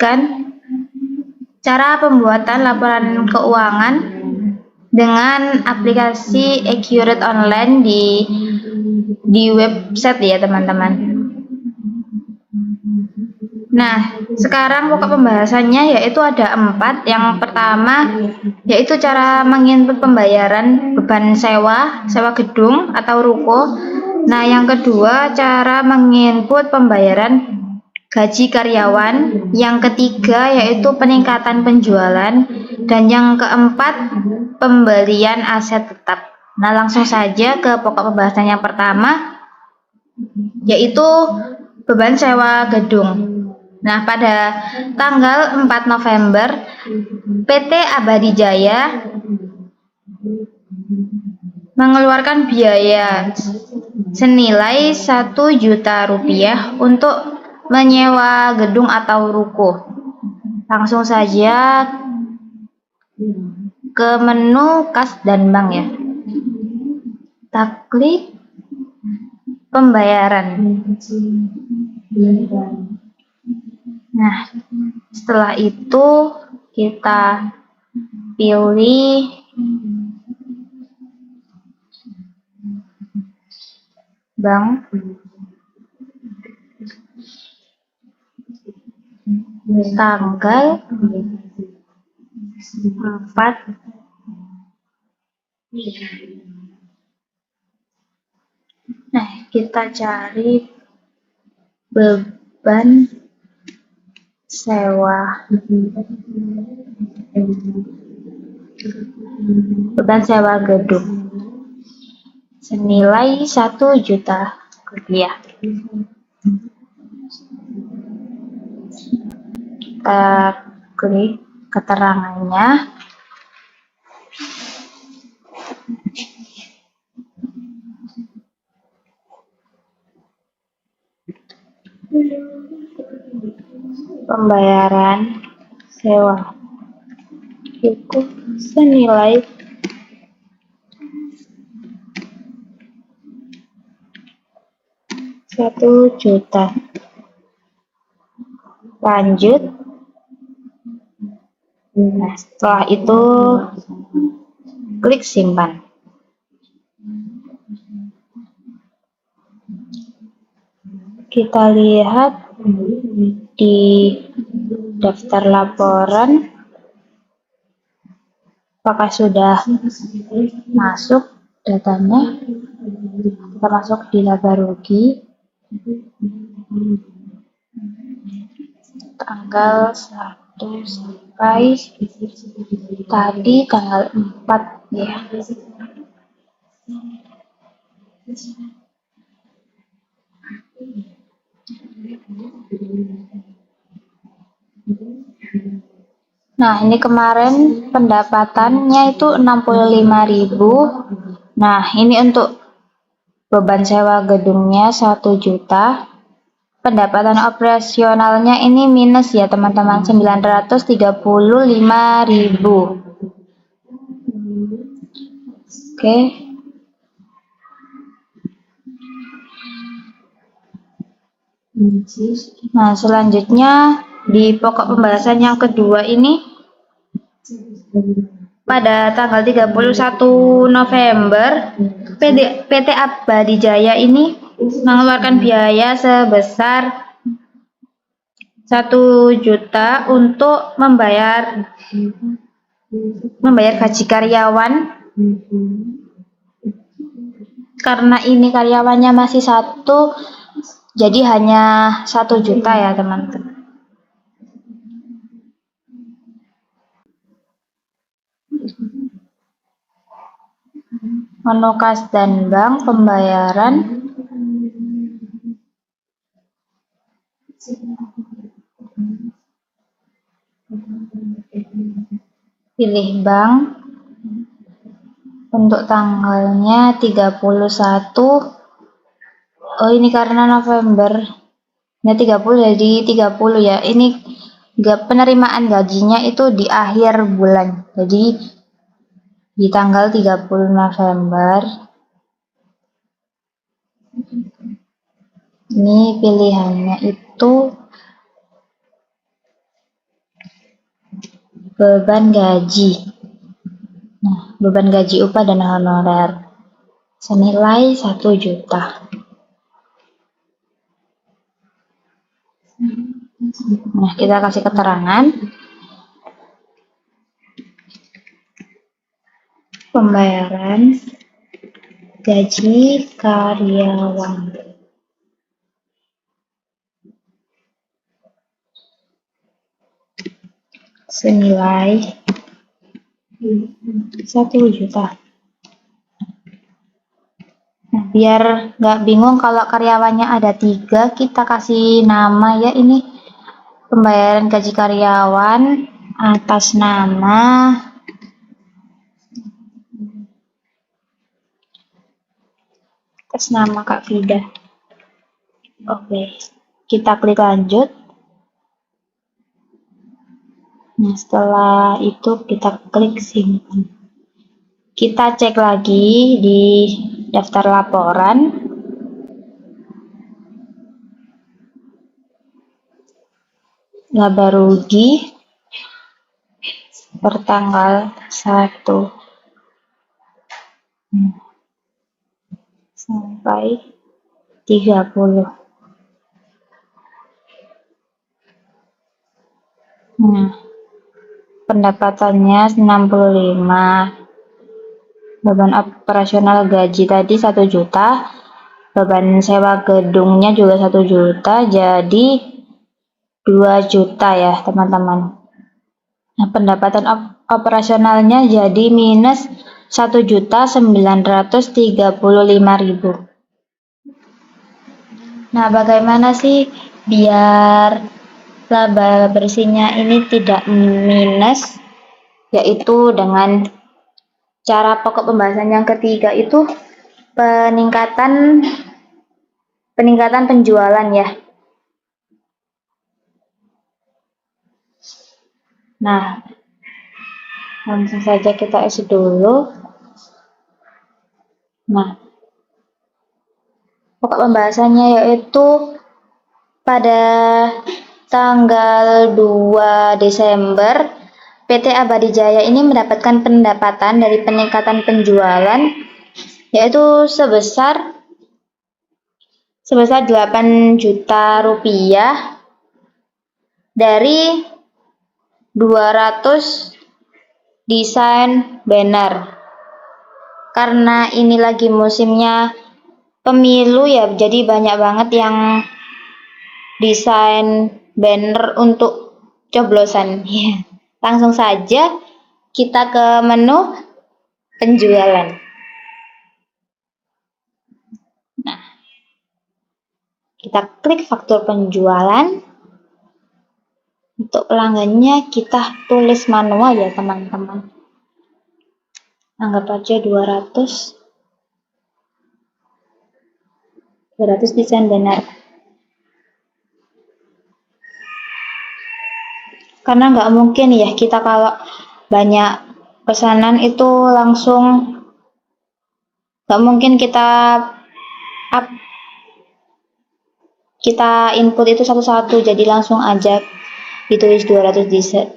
menjelaskan cara pembuatan laporan keuangan dengan aplikasi Accurate Online di website ya teman-teman. Nah, sekarang pokok pembahasannya yaitu ada 4. Yang pertama yaitu cara menginput pembayaran beban sewa gedung atau ruko. Nah, yang kedua cara menginput pembayaran gaji karyawan. Yang ketiga yaitu peningkatan penjualan. Dan yang keempat pembelian aset tetap. Nah, langsung saja ke pokok pembahasan yang pertama yaitu beban sewa gedung. Nah, pada tanggal 4 November, PT Abadi Jaya mengeluarkan biaya senilai Rp1.000.000 untuk menyewa gedung atau ruko. Langsung saja ke menu kas dan bank ya. Kita klik pembayaran. Nah, setelah itu kita pilih bank, tanggal 4. Nah, kita cari beban sewa gedung senilai Rp1.000.000. Kita klik keterangannya. Pembayaran sewa itu senilai Rp1.000.000. Lanjut. Nah, setelah itu klik simpan. Kita lihat di daftar laporan apakah sudah masuk datanya. Kita masuk di laba rugi tanggal 1 sampai tadi tanggal 4 ya. Nah, ini kemarin pendapatannya itu 65.000. Nah, ini untuk beban sewa gedungnya 1 juta. Pendapatan operasionalnya ini minus ya teman-teman, 935.000. Oke. Nah, selanjutnya di pokok pembahasan yang kedua ini pada tanggal 31 November PT Abadi Jaya ini mengeluarkan biaya sebesar 1 juta untuk membayar gaji karyawan. Karena ini karyawannya masih 1, jadi hanya 1 juta ya teman-teman. Menu kas dan bank pembayaran. Pilih bank. Untuk tanggalnya 31. Oh, ini karena November. Nah, 30 jadi 30 ya. Ini penerimaan gajinya itu di akhir bulan. Jadi di tanggal 30 November. Ini pilihannya itu beban gaji. Nah, beban gaji upah dan honorer senilai 1 juta. Nah, kita kasih keterangan. Pembayaran gaji karyawan senilai 1 juta. Nah, biar nggak bingung kalau karyawannya ada 3, kita kasih nama ya, ini pembayaran gaji karyawan atas nama Kak Frida. Oke, kita klik lanjut. Nah, setelah itu kita klik simpan. Kita cek lagi di daftar laporan. Laba rugi pertanggal 1 sampai 30. Nah, pendapatannya 65. Beban operasional gaji tadi 1 juta. Beban sewa gedungnya juga 1 juta, jadi 2 juta ya, teman-teman. Nah, pendapatan operasionalnya jadi minus 1.935.000. Nah, bagaimana sih biar laba bersihnya ini tidak minus? Yaitu dengan cara pokok pembahasan yang ketiga itu peningkatan penjualan ya. Nah, langsung saja kita isi dulu. Nah, pokok pembahasannya yaitu pada tanggal 2 Desember PT Abadi Jaya ini mendapatkan pendapatan dari peningkatan penjualan yaitu sebesar 8 juta rupiah dari 200 desain banner. Karena ini lagi musimnya pemilu ya, jadi banyak banget yang desain banner untuk coblosan. Langsung saja kita ke menu penjualan. Nah, kita klik faktur penjualan. Untuk pelanggannya kita tulis manual ya, teman-teman. Anggap aja 200 desain banner. Karena nggak mungkin ya kita kalau banyak pesanan itu langsung, nggak mungkin kita input itu satu-satu, jadi langsung aja ditulis 200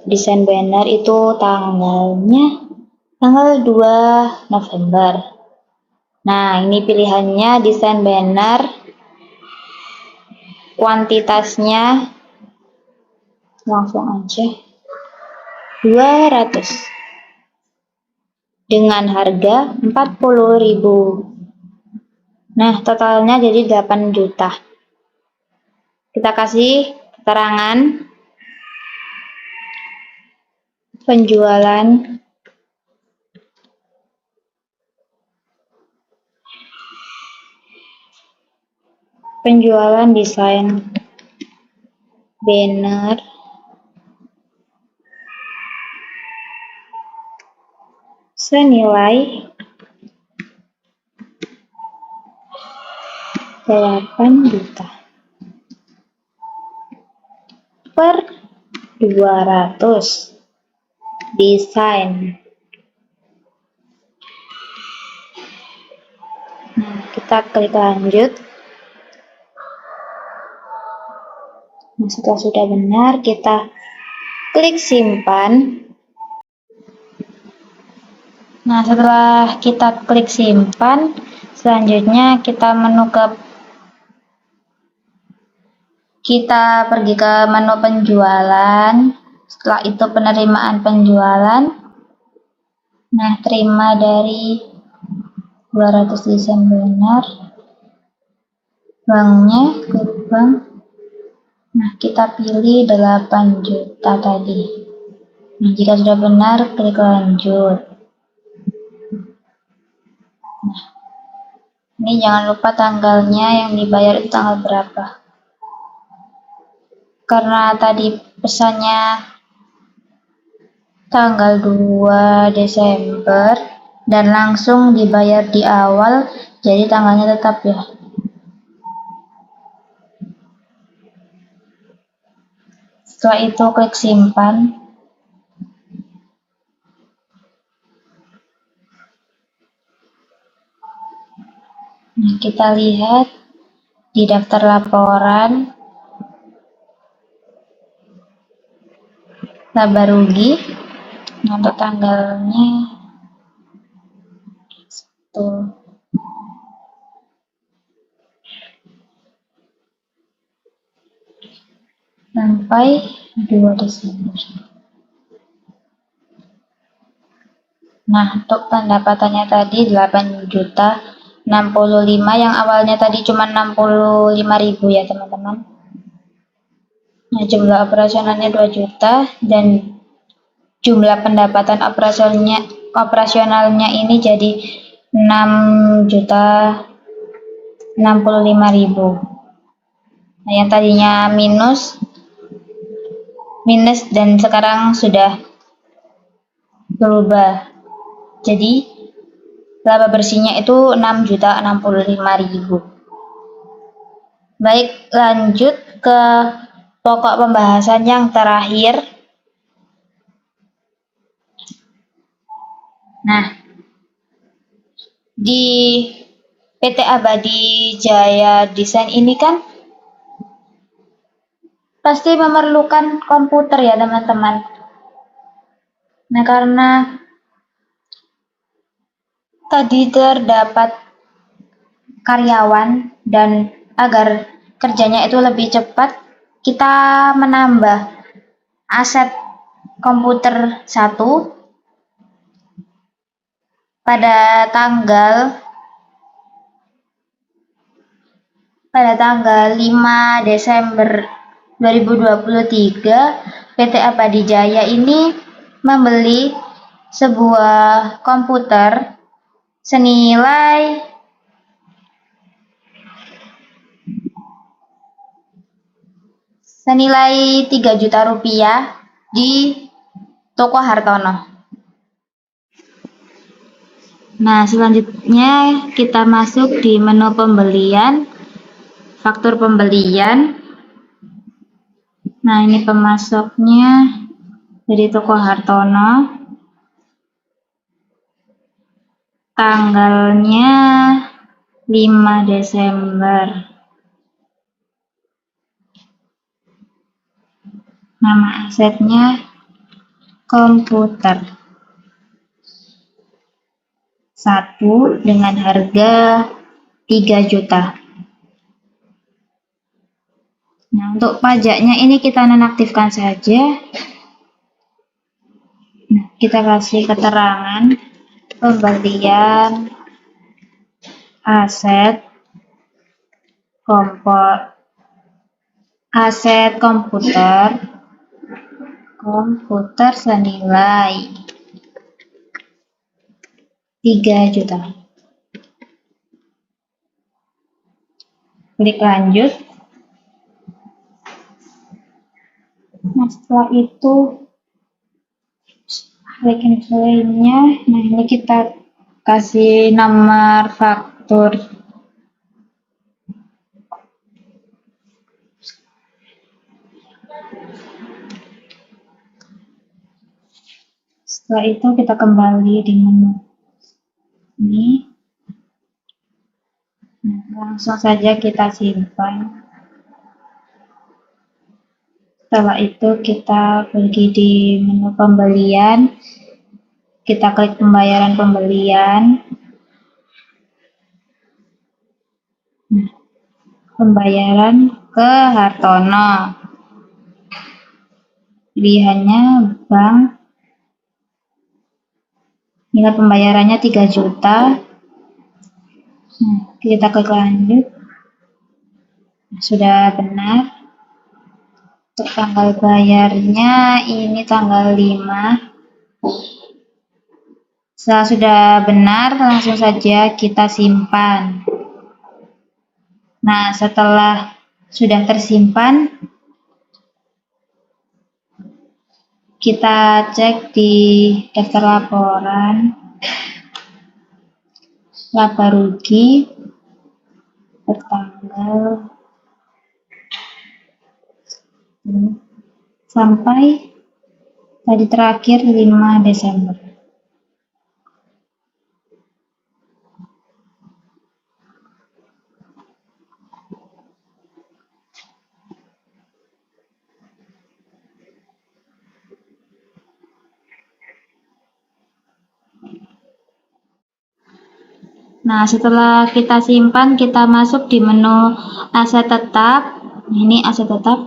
desain banner itu tanggalnya tanggal 2 November. Nah, ini pilihannya desain banner, kuantitasnya langsung aja 200 dengan harga 40.000. Nah, totalnya jadi 8 juta. Kita kasih keterangan penjualan desain banner senilai 8 juta per 200 desain. Nah, kita klik lanjut. Nah, setelah sudah benar, kita klik simpan. Nah, setelah kita klik simpan, selanjutnya kita pergi ke menu penjualan. Setelah itu penerimaan penjualan. Nah, terima dari 200 desain benar. Banknya, klik bank. Nah, kita pilih 8 juta tadi. Nah, jika sudah benar, klik lanjut. Nah, ini jangan lupa tanggalnya yang dibayar itu tanggal berapa. Karena tadi pesannya tanggal 2 Desember dan langsung dibayar di awal, jadi tanggalnya tetap ya. Setelah itu klik simpan. Nah, kita lihat di daftar laporan laba rugi. Nah, untuk tanggalnya tuh sampai 2 Desember. Nah, untuk pendapatannya tadi 8 juta 65, yang awalnya tadi cuma 65.000 ya teman-teman. Nah, jumlah operasionalnya 2 juta dan jumlah pendapatan operasionalnya ini jadi 6 juta 65.000. Nah, yang tadinya minus dan sekarang sudah berubah. Jadi laba bersihnya itu 6.065.000. Baik, lanjut ke pokok pembahasan yang terakhir. Nah, di PT Abadi Jaya Desain ini kan pasti memerlukan komputer ya teman-teman. Nah, karena tadi terdapat karyawan dan agar kerjanya itu lebih cepat, kita menambah aset komputer 1 pada tanggal 5 Desember 2023. PT Abadi Jaya ini membeli sebuah komputer senilai senilai 3 juta rupiah di toko Hartono. Nah, selanjutnya kita masuk di menu pembelian, faktur pembelian. Nah, ini pemasoknya dari toko Hartono. Tanggalnya 5 Desember. Nama asetnya komputer 1 dengan harga 3 juta. Nah, untuk pajaknya ini kita nonaktifkan saja. Nah, kita kasih keterangan pembelian aset komputer senilai 3 juta. Klik lanjut. Nah, setelah itu rekeningnya, nah ini kita kasih nomor faktur. Setelah itu kita kembali di menu ini. Nah, langsung saja kita simpan. Setelah itu kita pergi di menu pembelian. kita klik pembayaran pembelian. Pembayaran ke Hartono. Pilihannya bank. Nilai pembayarannya 3 juta. Kita klik lanjut. Sudah benar. Untuk tanggal bayarnya ini tanggal 5. Setelah sudah benar, langsung saja kita simpan. Nah, setelah sudah tersimpan, kita cek di daftar laporan laba rugi bertanggal sampai tadi terakhir 5 Desember. Nah, setelah kita simpan, kita masuk di menu aset tetap. Ini aset tetap.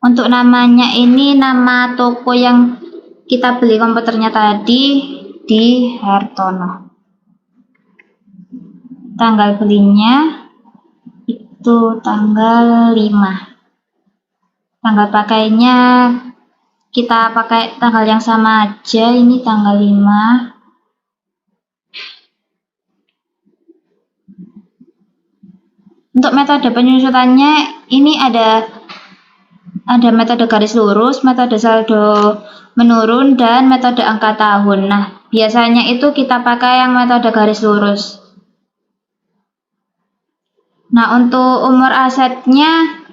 Untuk namanya ini nama toko yang kita beli komputernya tadi di Hartono. Tanggal belinya itu tanggal 5. Tanggal pakainya kita pakai tanggal yang sama aja, ini tanggal 5. Untuk metode penyusutannya ini ada metode garis lurus, metode saldo menurun, dan metode angka tahun. Nah, biasanya itu kita pakai yang metode garis lurus. Nah, untuk umur asetnya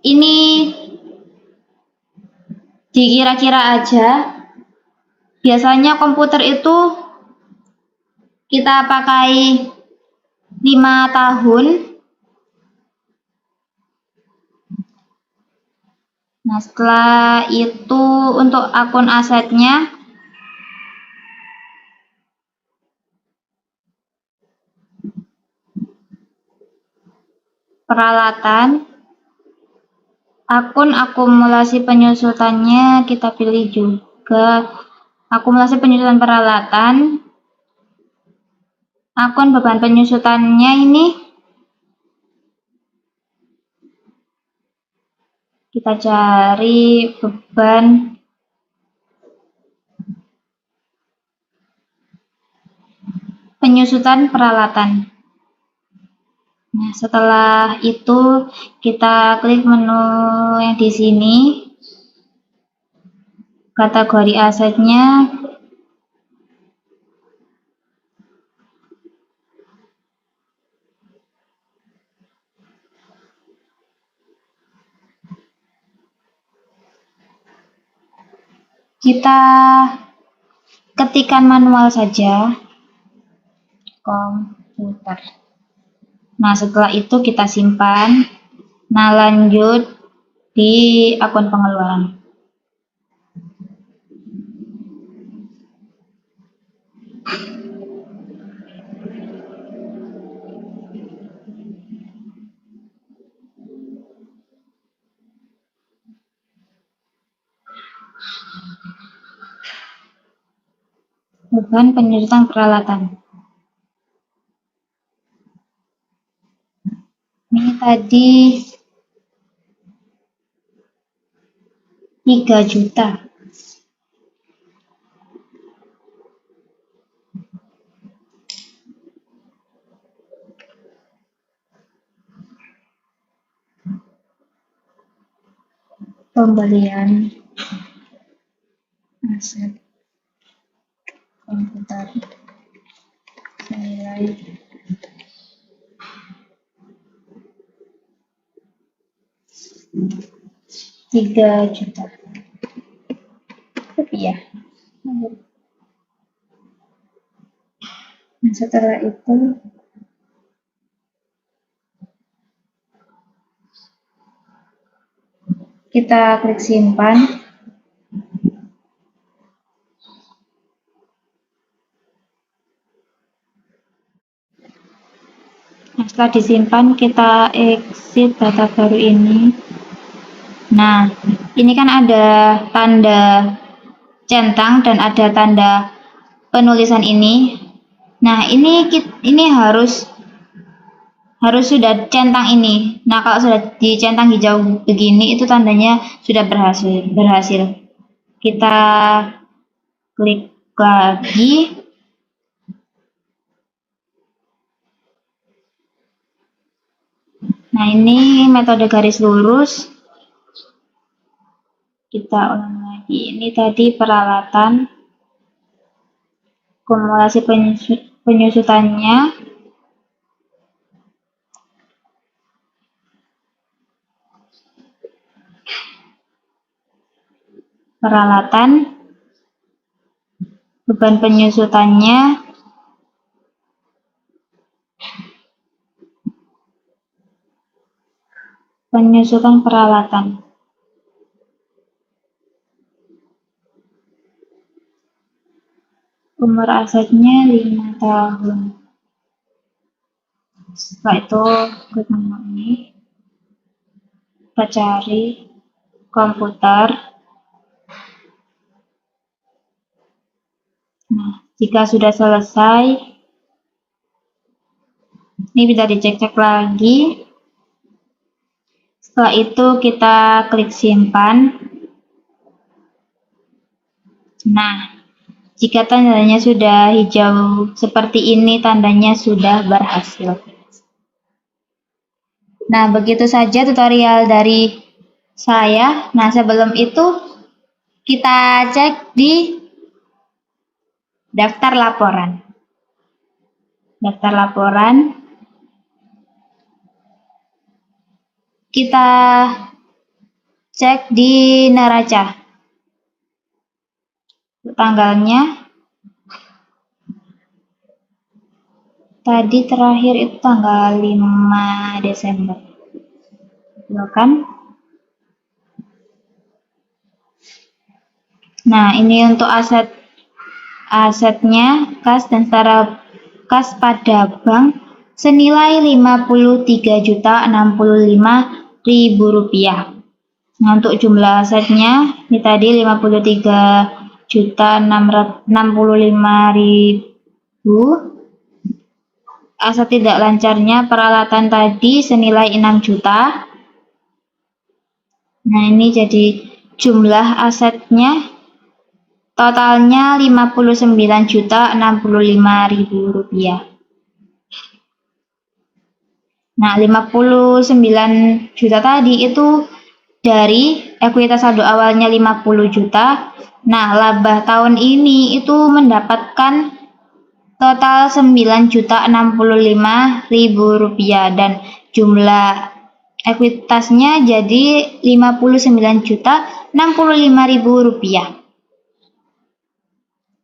ini dikira-kira aja. Biasanya komputer itu kita pakai 5 tahun. Nah, setelah itu untuk akun asetnya peralatan, akun akumulasi penyusutannya kita pilih juga akumulasi penyusutan peralatan. Akun beban penyusutannya ini kita cari beban penyusutan peralatan. Nah, setelah itu kita klik menu yang di sini, kategori asetnya kita ketikkan manual saja komputer. Nah, setelah itu kita simpan. Nah, lanjut di akun pengeluaran. Beban penyusutan peralatan. Ini tadi 3 juta. Pembelian aset komputer senilai 3 juta rupiah. Nah, setelah itu kita klik simpan. setelah disimpan kita exit data baru ini. Nah, ini kan ada tanda centang dan ada tanda penulisan ini. Nah, ini harus sudah centang ini. Nah, kalau sudah dicentang hijau begini itu tandanya sudah berhasil. Kita klik lagi. Nah, ini metode garis lurus. Kita ulang lagi. Ini tadi peralatan kumulasi penyusutannya. Peralatan, beban penyusutannya, penyusutan peralatan. Umur asetnya 5 tahun. Setelah itu klik menu ini, kita cari komputer. Nah, jika sudah selesai, ini bisa dicek-cek lagi. Setelah itu kita klik simpan. Nah, jika tandanya sudah hijau seperti ini, tandanya sudah berhasil. Nah, begitu saja tutorial dari saya. Nah, sebelum itu kita cek di daftar laporan. Daftar laporan. Kita cek di neraca. Tanggalnya tadi terakhir itu tanggal 5 Desember. Silakan. Nah, ini untuk asetnya kas dan setara kas pada bank senilai Rp53.065.000. Nah, untuk jumlah asetnya ini tadi 53.665.000. Aset tidak lancarnya peralatan tadi senilai 6 juta. Nah, ini jadi jumlah asetnya totalnya Rp59.065.000. Nah, 59 juta tadi itu dari ekuitas saldo awalnya 50 juta. Nah, laba tahun ini itu mendapatkan total Rp9.065.000 dan jumlah ekuitasnya jadi Rp59.065.000.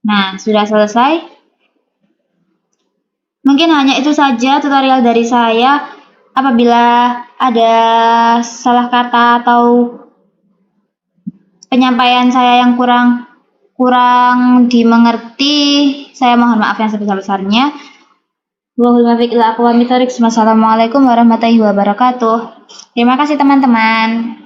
Nah, sudah selesai. Mungkin hanya itu saja tutorial dari saya. Apabila ada salah kata atau penyampaian saya yang kurang dimengerti, saya mohon maaf yang sebesar-besarnya. Wassalamualaikum warahmatullahi wabarakatuh. Terima kasih teman-teman.